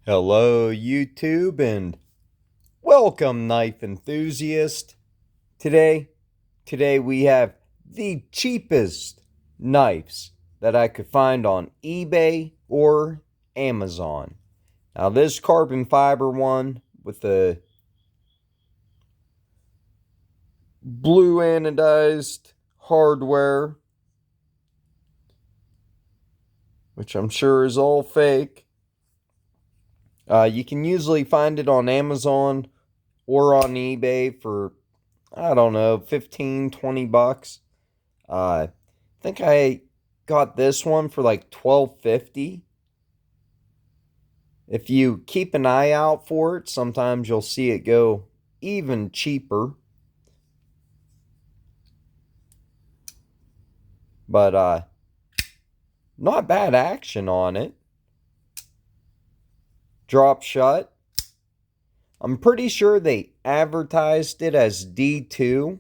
Hello, YouTube, and welcome, knife enthusiast. Today, today we have the cheapest knives that I could find on eBay or Amazon. Now, this carbon fiber one with the blue anodized hardware, which I'm sure is all fake. You can usually find it on Amazon or on eBay for, I don't know, 15, 20 bucks. I think I got this one for like 12.50. If you keep an eye out for it, sometimes you'll see it go even cheaper. But not bad action on it. Drop shut. I'm pretty sure they advertised it as D2.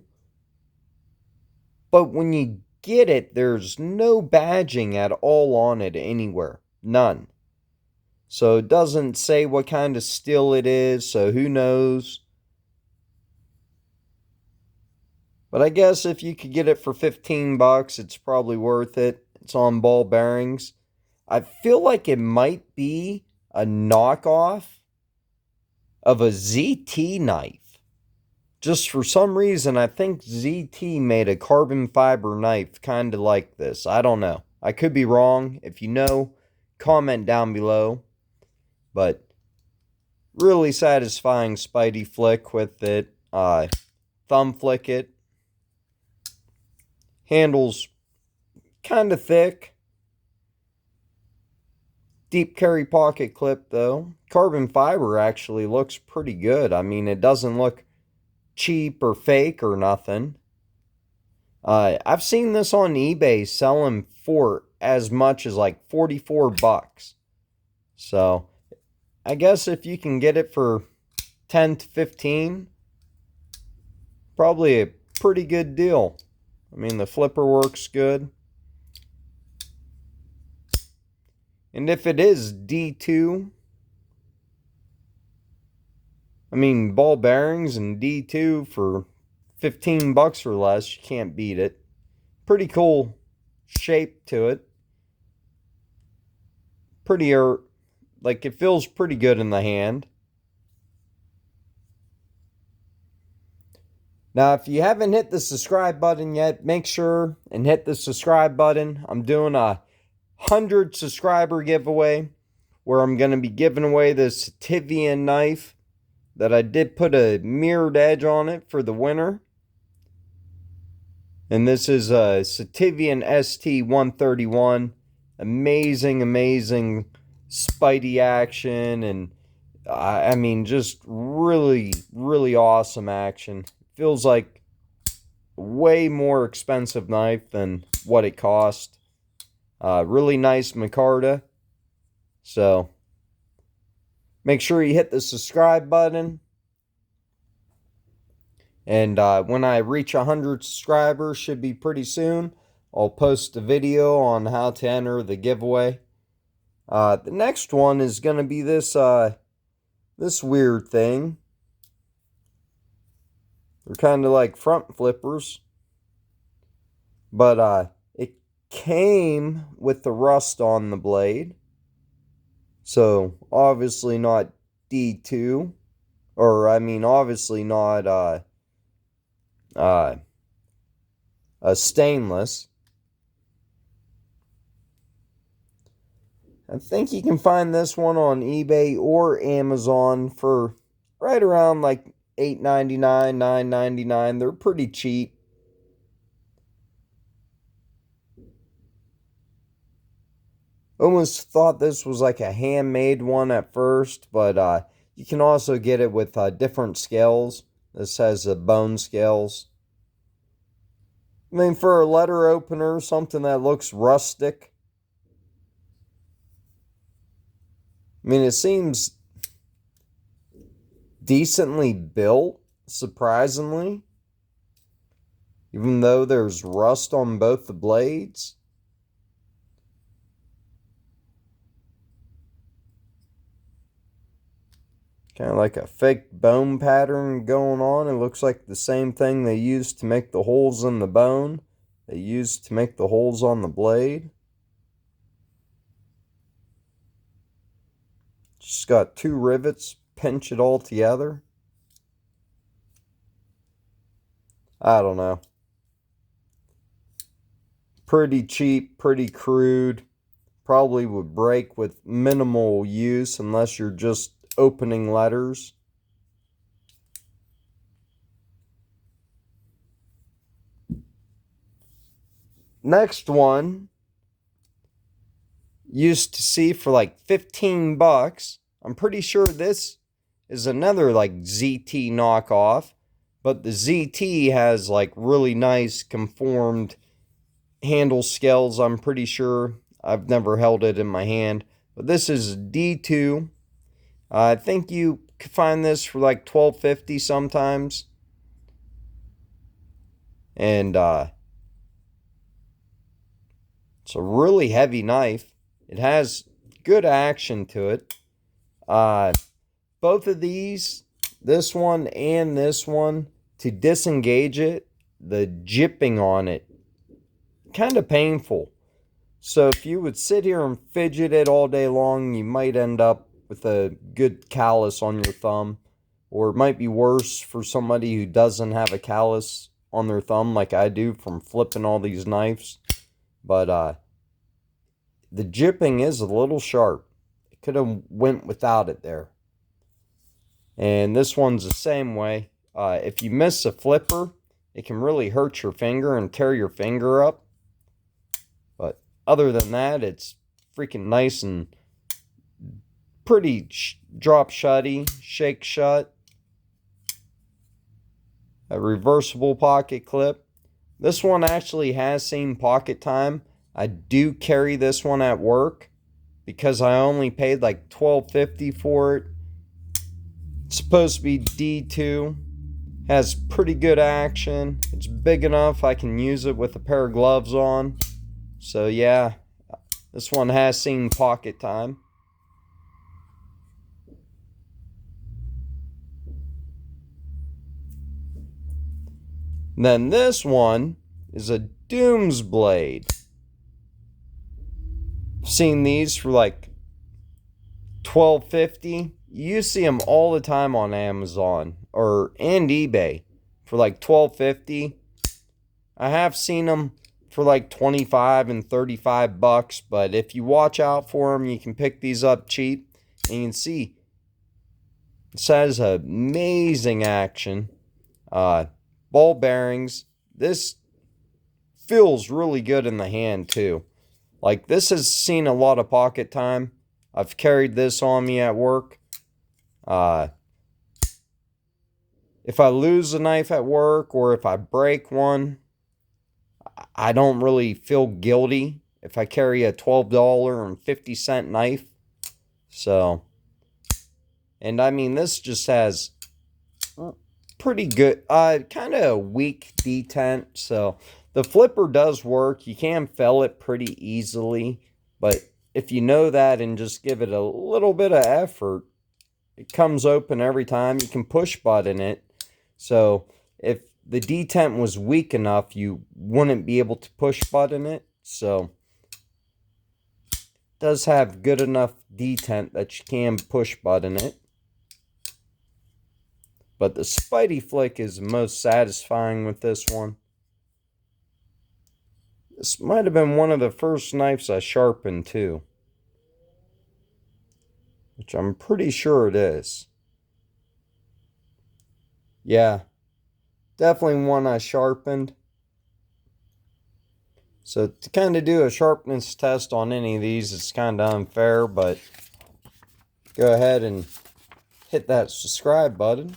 But when you get it, there's no badging at all on it anywhere. None. So it doesn't say what kind of steel it is, so who knows. But I guess if you could get it for 15 bucks, it's probably worth it. It's on ball bearings. I feel like it might be a knockoff of a ZT knife. Just for some reason, I think ZT made a carbon fiber knife kind of like this. I don't know. I could be wrong. If you know, comment down below. But really satisfying Spidey flick with it. Thumb flick it. Handles kind of thick. Deep carry pocket clip though. Carbon fiber actually looks pretty good. I mean, it doesn't look cheap or fake or nothing. I've seen this on eBay selling for as much as like 44 bucks. So, I guess if you can get it for 10 to 15, probably a pretty good deal. I mean, the flipper works good. And if it is D2, I mean, ball bearings and D2 for 15 bucks or less, you can't beat it. Pretty cool shape to it. Prettier, like it feels pretty good in the hand. Now, if you haven't hit the subscribe button yet, make sure and hit the subscribe button. I'm doing a 100 subscriber giveaway where I'm going to be giving away this Tivian knife that I did put a mirrored edge on it for the winner. And this is a Tivian ST-131. Amazing, amazing Spidey action. And I mean, just really, really awesome action. Feels like a way more expensive knife than what it cost. Really nice micarta. So, make sure you hit the subscribe button. And when I reach 100 subscribers, should be pretty soon, I'll post a video on how to enter the giveaway. The next one is going to be this weird thing. They're kind of like front flippers. But it came with the rust on the blade. So, obviously not D2. Or, I mean, obviously not a stainless. I think you can find this one on eBay or Amazon for right around like $8.99, $9.99. They're pretty cheap. Almost thought this was like a handmade one at first, but you can also get it with different scales. This has bone scales. I mean, for a letter opener, something that looks rustic. I mean, it seems decently built, surprisingly. Even though there's rust on both the blades. Kind of like a fake bone pattern going on. It looks like the same thing they used to make the holes in the bone. They used to make the holes on the blade. Just got two rivets, pinch it all together. I don't know. Pretty cheap, pretty crude. Probably would break with minimal use unless you're just opening letters. Next one, used to see for like 15 bucks. I'm pretty sure this is another like ZT knockoff, but the ZT has like really nice conformed handle scales. I'm pretty sure. I've never held it in my hand, but this is D2. I think you can find this for like $12.50 sometimes. And it's a really heavy knife. It has good action to it. Both of these, this one and this one, to disengage it, the jipping on it, kind of painful. So if you would sit here and fidget it all day long, you might end up with a good callus on your thumb. Or it might be worse for somebody who doesn't have a callus on their thumb like I do from flipping all these knives. But the jipping is a little sharp. It could have went without it there. And this one's the same way. If you miss a flipper, it can really hurt your finger and tear your finger up. But other than that, it's freaking nice and pretty drop shutty, shake shut. A reversible pocket clip. This one actually has seen pocket time. I do carry this one at work because I only paid like $12.50 for it. It's supposed to be D2. Has pretty good action. It's big enough I can use it with a pair of gloves on. So yeah, this one has seen pocket time. And then this one is a Dooms blade. I've seen these for like $12.50. You see them all the time on Amazon and eBay for like $12.50. I have seen them for like 25 and 35 bucks, but if you watch out for them, you can pick these up cheap. And you can see this has amazing action. Ball bearings. This feels really good in the hand too. Like this has seen a lot of pocket time. I've carried this on me at work. If I lose a knife at work or if I break one, I don't really feel guilty if I carry a $12.50 knife. So, and I mean, this just has pretty good, kind of a weak detent. So the flipper does work. You can fell it pretty easily, but if you know that and just give it a little bit of effort, it comes open every time. You can push button it. So if the detent was weak enough, you wouldn't be able to push button it. So it does have good enough detent that you can push button it. But the Spidey flick is most satisfying with this one. This might have been one of the first knives I sharpened too, which I'm pretty sure it is. Yeah, definitely one I sharpened. So to kind of do a sharpness test on any of these, it's kind of unfair, but go ahead and hit that subscribe button.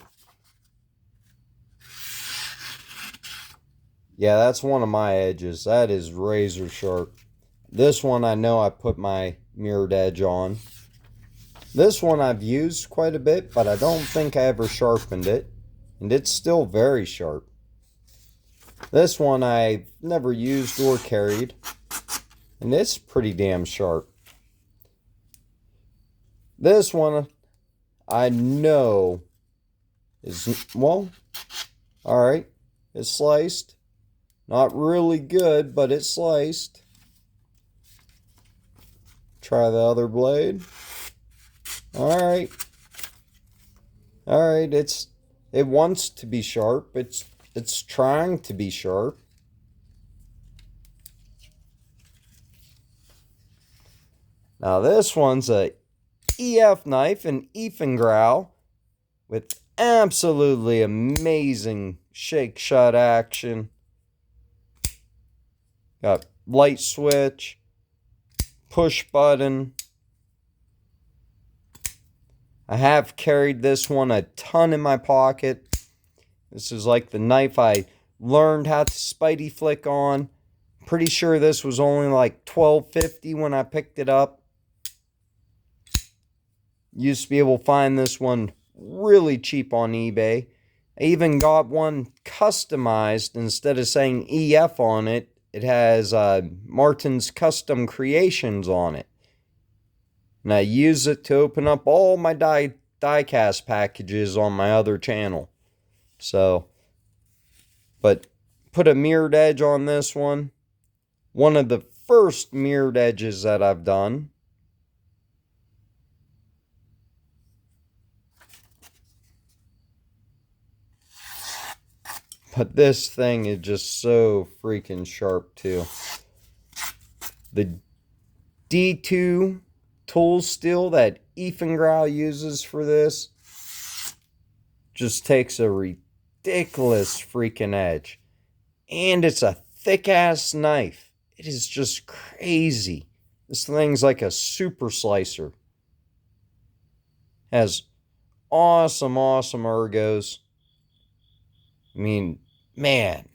Yeah, that's one of my edges. That is razor sharp. This one I know I put my mirrored edge on. This one I've used quite a bit, but I don't think I ever sharpened it. And it's still very sharp. This one I've never used or carried. And it's pretty damn sharp. This one I know is, well, alright. It's sliced. Not really good, but it's sliced. Try the other blade. Alright. Alright, it wants to be sharp. It's trying to be sharp. Now this one's a EF knife, an Growl, with absolutely amazing shake shot action. Got light switch, push button. I have carried this one a ton in my pocket. This is like the knife I learned how to spidey flick on. Pretty sure this was only like $12.50 when I picked it up. Used to be able to find this one really cheap on eBay. I even got one customized. Instead of saying EF on it, it has Martin's Custom Creations on it. And I use it to open up all my die-cast packages on my other channel. So, but put a mirrored edge on this one. One of the first mirrored edges that I've done. But this thing is just so freaking sharp too. The D2 tool steel that Growl uses for this just takes a ridiculous freaking edge. And it's a thick ass knife. It is just crazy. This thing's like a super slicer. Has awesome ergos. I mean, man.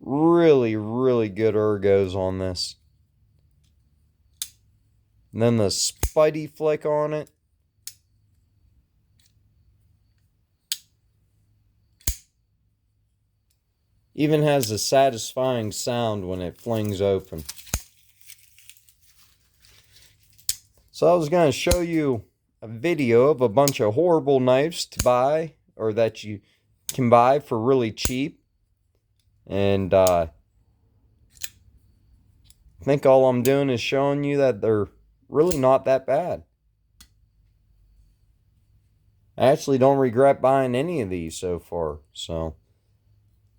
Really good ergos on this. And then the spidey flick on it. Even has a satisfying sound when it flings open. So I was going to show you a video of a bunch of horrible knives to buy, or that you can buy for really cheap. And I think all I'm doing is showing you that they're really not that bad. I actually don't regret buying any of these so far. So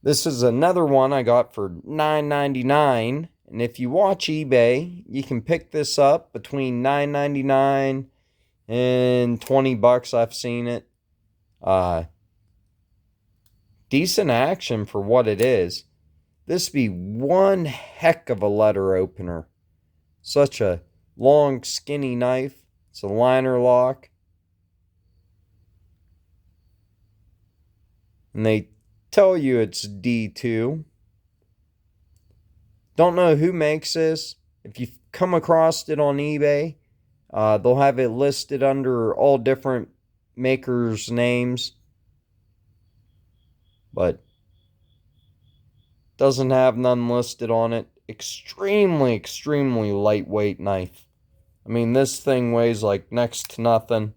this is another one I got for $9.99. And if you watch eBay, you can pick this up between $9.99 and $20. I've seen it. Decent action for what it is. This be one heck of a letter opener. Such a long, skinny knife. It's a liner lock. And they tell you it's D2. Don't know who makes this. If you come across it on eBay, they'll have it listed under all different makers' names. But doesn't have none listed on it. Extremely lightweight knife. I mean, this thing weighs like next to nothing.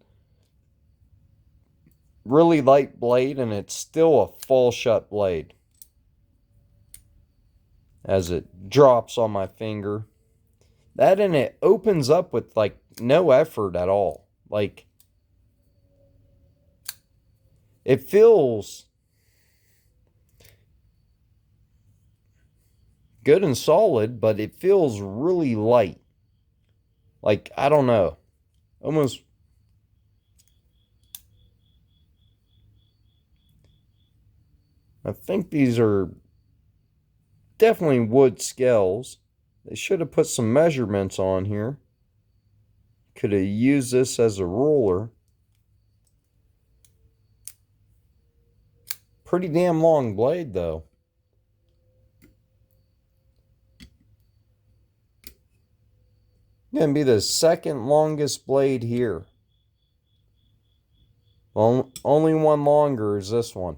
Really light blade, and it's still a full shut blade as it drops on my finger. That, and it opens up with like no effort at all. Like, it feels good and solid, but it feels really light. Like, I don't know. Almost. I think these are definitely wood scales. They should have put some measurements on here. Could have used this as a ruler. Pretty damn long blade, though. Gonna be the second longest blade here. Well, only one longer is this one.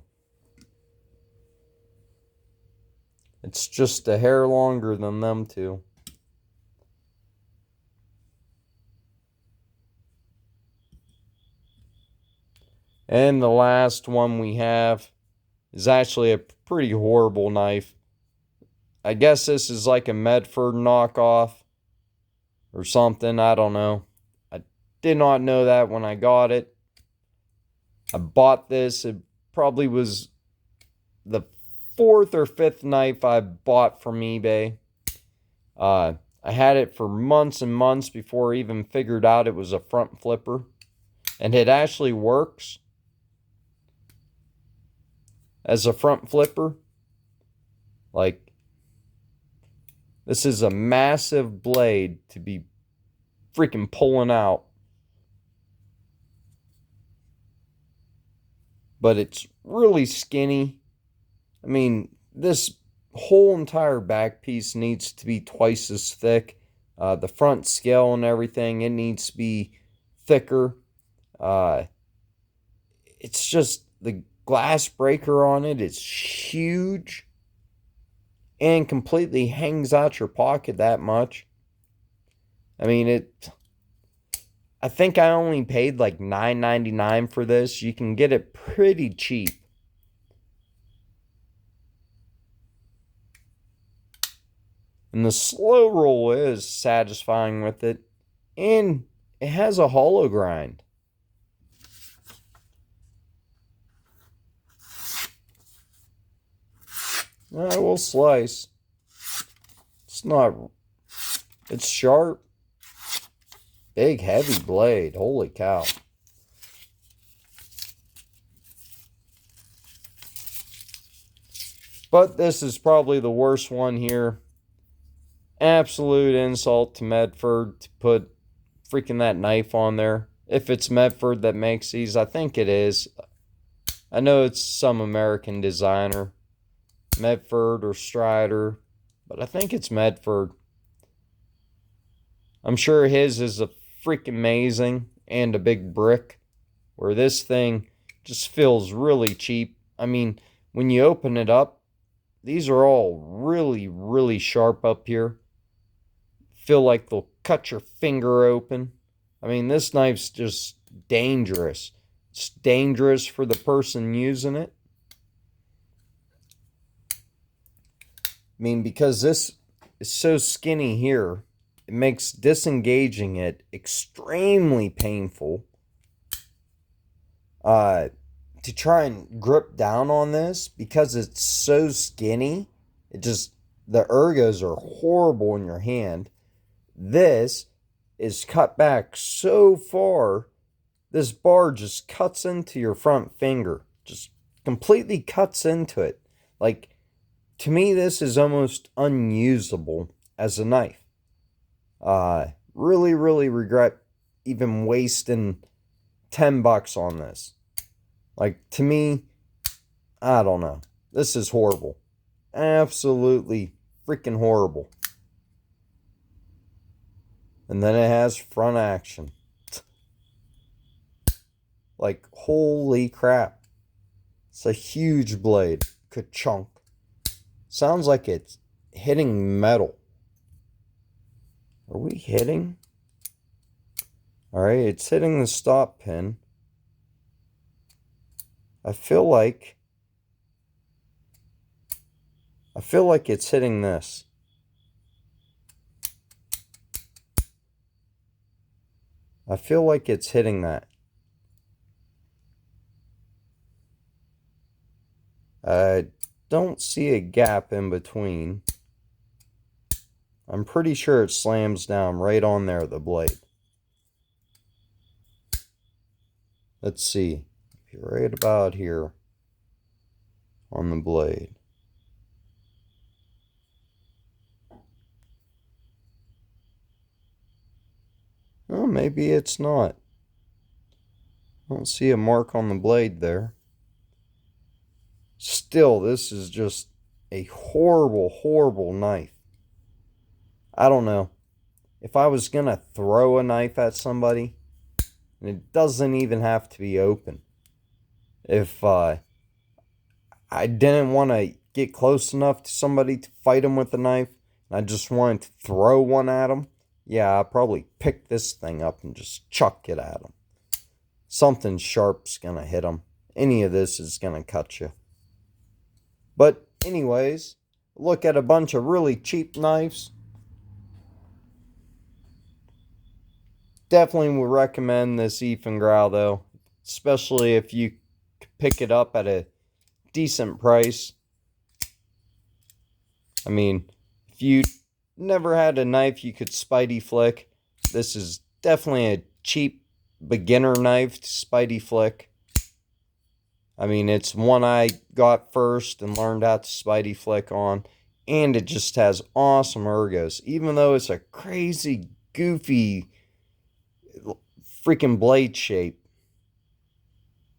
It's just a hair longer than them two. And the last one we have is actually a pretty horrible knife. I guess this is like a Medford knockoff or something. I don't know. I did not know that when I got it. I bought this. It probably was the fourth or fifth knife I bought from eBay. I had it for months and months before I even figured out it was a front flipper. And it actually works as a front flipper. Like, this is a massive blade to be freaking pulling out. But it's really skinny. I mean, this whole entire back piece needs to be twice as thick. The front scale and everything, it needs to be thicker. It's just the glass breaker on it is huge and completely hangs out your pocket that much. I mean, I think I only paid like $9.99 for this. You can get it pretty cheap. And the slow roll is satisfying with it. And it has a hollow grind. I will slice. It's sharp. Big, heavy blade. Holy cow. But this is probably the worst one here. Absolute insult to Medford to put freaking that knife on there. If it's Medford that makes these, I think it is. I know it's some American designer. Medford or Strider. But I think it's Medford. I'm sure his is a freaking amazing and a big brick. Where this thing just feels really cheap. I mean, when you open it up, these are all really, really sharp up here. Feel like they'll cut your finger open. I mean, this knife's just dangerous. It's dangerous for the person using it. I mean, because this is so skinny here, it makes disengaging it extremely painful. To try and grip down on this, because it's so skinny, the ergos are horrible in your hand. This is cut back so far, this bar just cuts into your front finger. Just completely cuts into it. Like, to me, this is almost unusable as a knife. Really, really regret even wasting $10 on this. Like, to me, I don't know. This is horrible. Absolutely freaking horrible. And then it has front action. Like, holy crap. It's a huge blade. Ka-chunk. Sounds like it's hitting metal. Are we hitting? Alright, it's hitting the stop pin. I feel like it's hitting this. I feel like it's hitting that. I don't see a gap in between. I'm pretty sure it slams down right on there, the blade. Let's see. Right about here on the blade. Oh, maybe it's not. I don't see a mark on the blade there. Still, this is just a horrible, horrible knife. I don't know. If I was going to throw a knife at somebody, and it doesn't even have to be open. If I didn't want to get close enough to somebody to fight them with a knife, and I just wanted to throw one at them, yeah, I'd probably pick this thing up and just chuck it at them. something sharp's gonna hit them. Any of this is gonna cut you. But anyways, look at a bunch of really cheap knives. Definitely would recommend this Ethan Growl though, especially if you pick it up at a decent price. I mean, if you never had a knife you could Spidey flick, this is definitely a cheap beginner knife to Spidey flick. I mean, it's one I got first and learned how to Spidey flick on, and it just has awesome ergos, even though it's a crazy, goofy, freaking blade shape.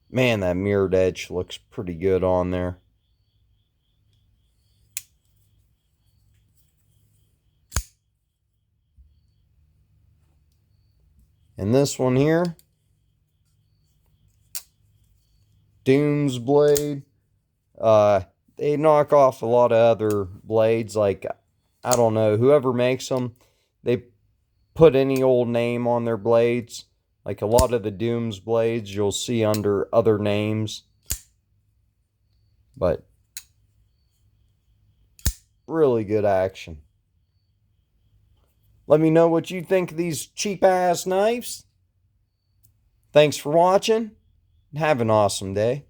Man, that mirrored edge looks pretty good on there. And this one here, Doom's blade. They knock off a lot of other blades. Like, I don't know, whoever makes them, they put any old name on their blades. Like a lot of the Doom's blades you'll see under other names. But really good action. Let me know what you think of these cheap ass knives. Thanks for watching and have an awesome day.